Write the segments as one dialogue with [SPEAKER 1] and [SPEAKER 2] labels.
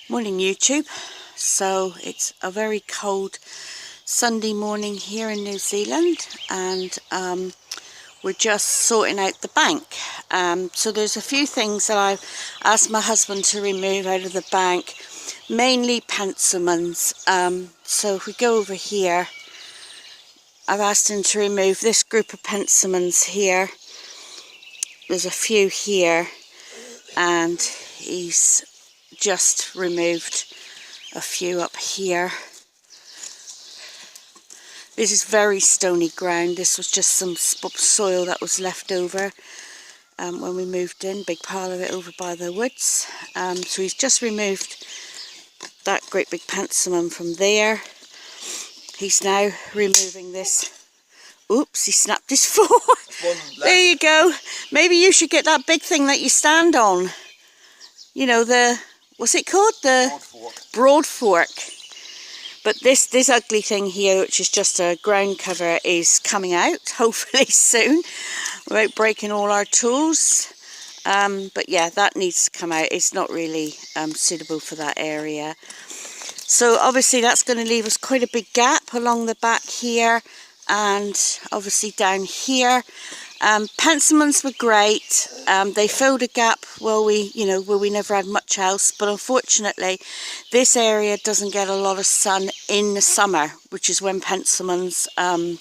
[SPEAKER 1] Morning YouTube. So it's a very cold Sunday morning here in New Zealand, and we're just sorting out the bank. So there's a few things that I've asked my husband to remove out of the bank, mainly pencilmans. So if we go over here, I've asked him to remove this group of pencilmans here. There's a few here, and he's just removed a few up here. This is very stony ground. This was just some soil that was left over when we moved in, big pile of it over by the woods. So he's just removed that great big pencilman from there. He's now removing this. Oops, he snapped his fork. There you go. Maybe you should get that big thing that you stand on. You know, the, what's it called? The broad fork. But this ugly thing here, which is just a ground cover, is coming out, hopefully soon, without breaking all our tools. But yeah, that needs to come out. It's not really suitable for that area. So obviously that's going to leave us quite a big gap along the back here, and obviously down here. Pencilmans were great. They filled a gap where we never had much else, but unfortunately this area doesn't get a lot of sun in the summer, which is when pencilmans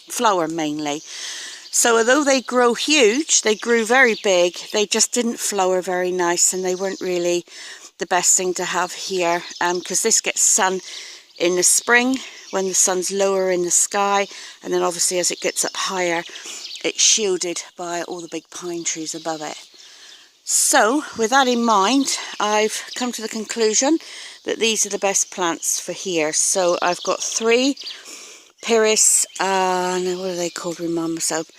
[SPEAKER 1] flower mainly. So although they grow huge, they grew very big, they just didn't flower very nice, and they weren't really the best thing to have here, because this gets sun in the spring when the sun's lower in the sky, and then obviously as it gets up higher, it's shielded by all the big pine trees above it. So with that in mind, I've come to the conclusion that these are the best plants for here. So I've got 3 Pyrrhus, now what are they called, remind myself,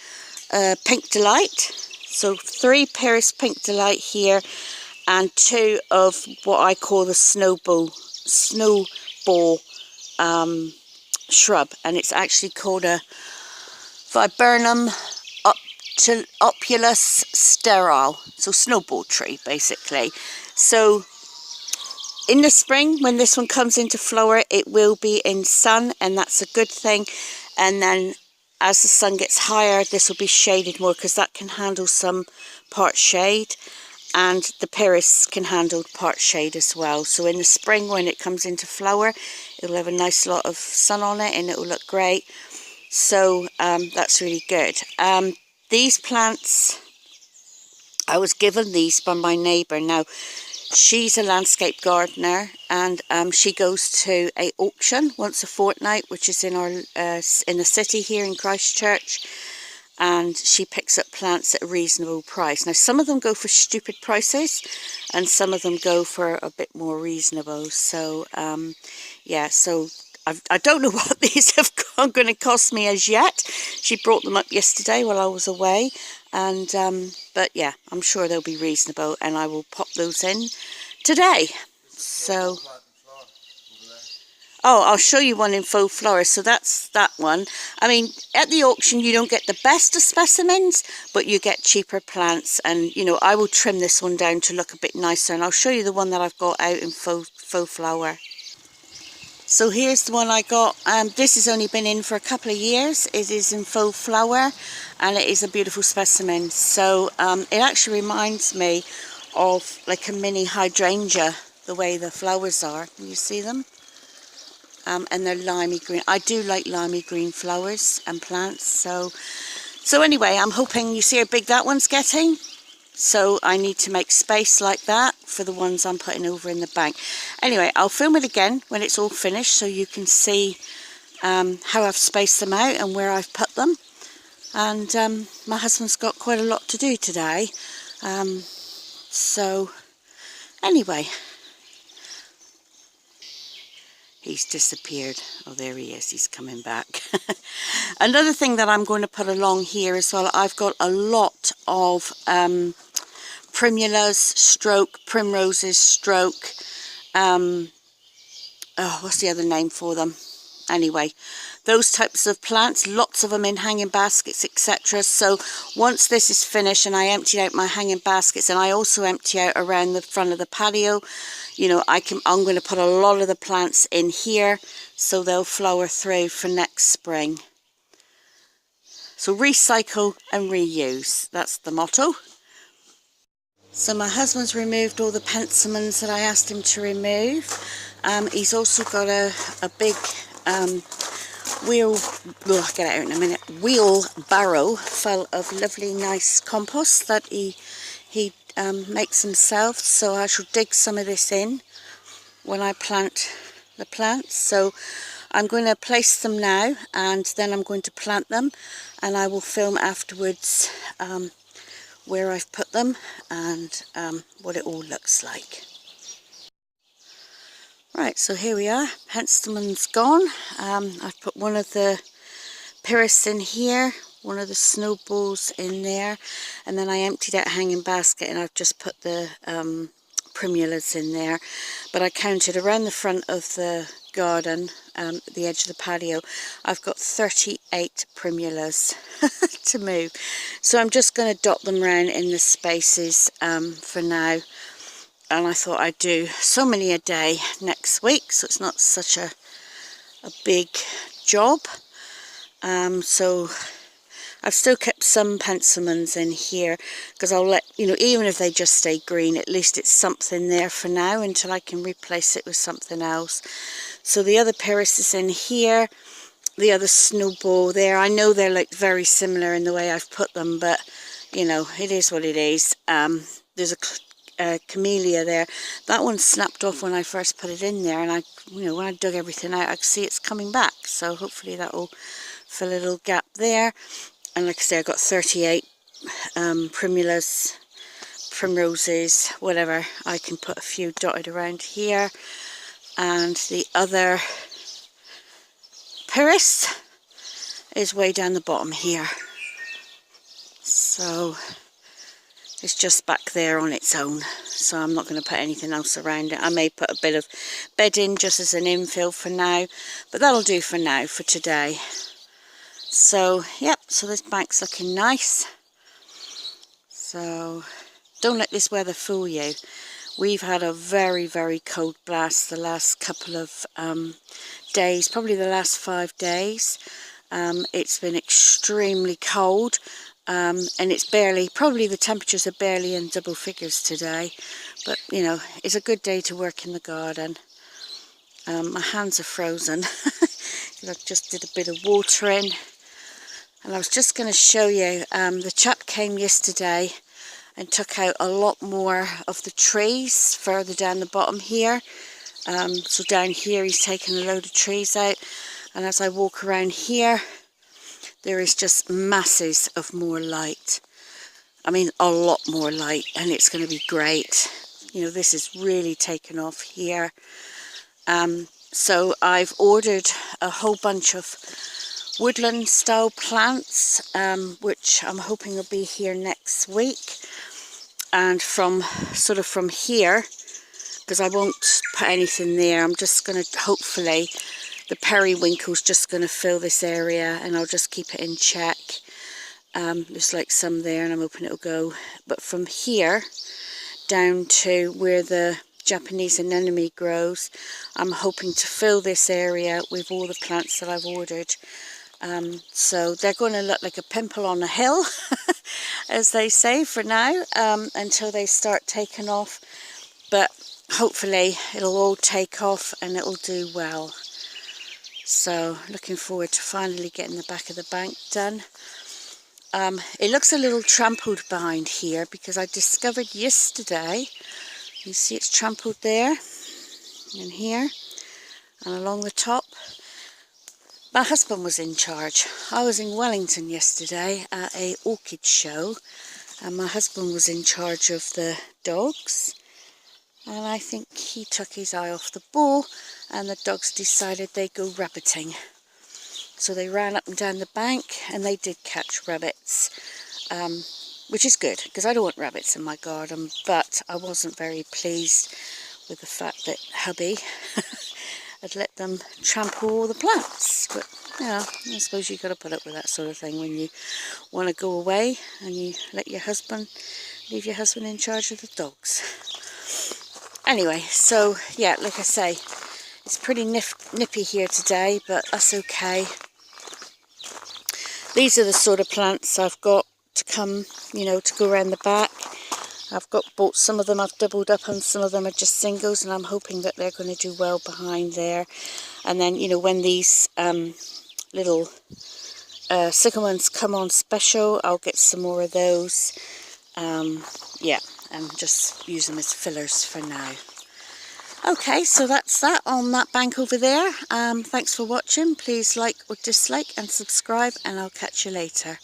[SPEAKER 1] Pink Delight. So 3 Pyrrhus Pink Delight here, and 2 of what I call the snowball shrub, and it's actually called a Viburnum opulus sterile, so snowball tree basically. So in the spring, when this one comes into flower, it will be in sun, and that's a good thing. And then as the sun gets higher, this will be shaded more, because that can handle some part shade, and the Pyrrhus can handle part shade as well. So in the spring, when it comes into flower, it'll have a nice lot of sun on it, and it will look great. So that's really good. These plants, I was given these by my neighbour. Now, she's a landscape gardener, and she goes to a auction once a fortnight, which is in our in the city here in Christchurch, and she picks up plants at a reasonable price. Now, some of them go for stupid prices, and some of them go for a bit more reasonable. So yeah, so I don't know what these are going to cost me as yet. She brought them up yesterday while I was away, and but yeah, I'm sure they'll be reasonable, and I will pop those in today. So, oh, I'll show you one in full flower. So that's that one. I mean, at the auction you don't get the best of specimens, but you get cheaper plants, and you know, I will trim this one down to look a bit nicer, and I'll show you the one that I've got out in full flower. So here's the one I got. This has only been in for a couple of years. It is in full flower, and it is a beautiful specimen. So it actually reminds me of like a mini hydrangea, the way the flowers are. Can you see them? And they're limey green. I do like limey green flowers and plants. So anyway, I'm hoping, you see how big that one's getting? So I need to make space like that for the ones I'm putting over in the bank. Anyway, I'll film it again when it's all finished, so you can see how I've spaced them out and where I've put them. And my husband's got quite a lot to do today. So anyway, he's disappeared. Oh, there he is. He's coming back. Another thing that I'm going to put along here as well, I've got a lot of primulas stroke, primroses stroke, oh, what's the other name for them? Anyway, those types of plants, lots of them in hanging baskets, etc. So once this is finished and I empty out my hanging baskets, and I also empty out around the front of the patio, you know, I'm going to put a lot of the plants in here so they'll flower through for next spring. So recycle and reuse, that's the motto. So my husband's removed all the penstemons that I asked him to remove. He's also got a big I'll get it out in a minute, wheelbarrow full of lovely nice compost that he makes himself. So I shall dig some of this in when I plant the plants. So I'm going to place them now, and then I'm going to plant them, and I will film afterwards where I've put them and what it all looks like. Right, so here we are, penstemons gone. I've put one of the pyrrhus in here, one of the snowballs in there, and then I emptied out a hanging basket and I've just put the primulas in there. But I counted around the front of the garden, the edge of the patio, I've got 38 primulas to move. So I'm just going to dot them around in the spaces for now. And I thought I'd do so many a day next week, so it's not such a big job. So I've still kept some penstemons in here, because I'll let, you know, even if they just stay green, at least it's something there for now until I can replace it with something else. So the other pyrrhus is in here, the other snowball there. I know they're like very similar in the way I've put them, but you know, it is what it is. There's a camellia there. That one snapped off when I first put it in there, and when I dug everything out, I could see it's coming back. So hopefully that will fill a little gap there. And like I say, I've got 38 primulas, primroses, whatever. I can put a few dotted around here. And the other pyrrhus is way down the bottom here. So it's just back there on its own. So I'm not going to put anything else around it. I may put a bit of bedding just as an infill for now. But that'll do for now, for today. So, yep, so this bank's looking nice. So, don't let this weather fool you. We've had a very, very cold blast the last couple of days, probably the last 5 days. It's been extremely cold, and it's probably the temperatures are barely in double figures today. But, you know, it's a good day to work in the garden. My hands are frozen. I just did a bit of watering. And I was just going to show you, the chap came yesterday and took out a lot more of the trees further down the bottom here. So down here he's taken a load of trees out, and as I walk around here, there is just masses of more light. I mean, a lot more light, and it's going to be great. You know, this is really taken off here. So I've ordered a whole bunch of woodland style plants, which I'm hoping will be here next week. And from here, because I won't put anything there, I'm just going to, hopefully the periwinkle's just going to fill this area, and I'll just keep it in check. There's like some there, and I'm hoping it'll go. But from here down to where the Japanese anemone grows, I'm hoping to fill this area with all the plants that I've ordered. So they're going to look like a pimple on a hill, as they say, for now, until they start taking off. But hopefully it'll all take off and it'll do well. So looking forward to finally getting the back of the bank done. It looks a little trampled behind here, because I discovered yesterday, you see it's trampled there and here and along the top. My husband was in charge. I was in Wellington yesterday at a orchid show, and my husband was in charge of the dogs, and I think he took his eye off the ball, and the dogs decided they'd go rabbiting. So they ran up and down the bank, and they did catch rabbits, which is good, because I don't want rabbits in my garden. But I wasn't very pleased with the fact that hubby had let them trample all the plants. But Yeah, I suppose you got to put up with that sort of thing when you want to go away and you let your husband, leave your husband in charge of the dogs. Anyway, so yeah, like I say, it's pretty nippy here today, but that's okay. These are the sort of plants I've got to come, you know, to go around the back. I've bought some of them, I've doubled up, and some of them are just singles, and I'm hoping that they're going to do well behind there. And then, you know, when these little sycamores come on special, I'll get some more of those. Yeah, and just use them as fillers for now. Okay, so that's that on that bank over there. Thanks for watching. Please like or dislike and subscribe, and I'll catch you later.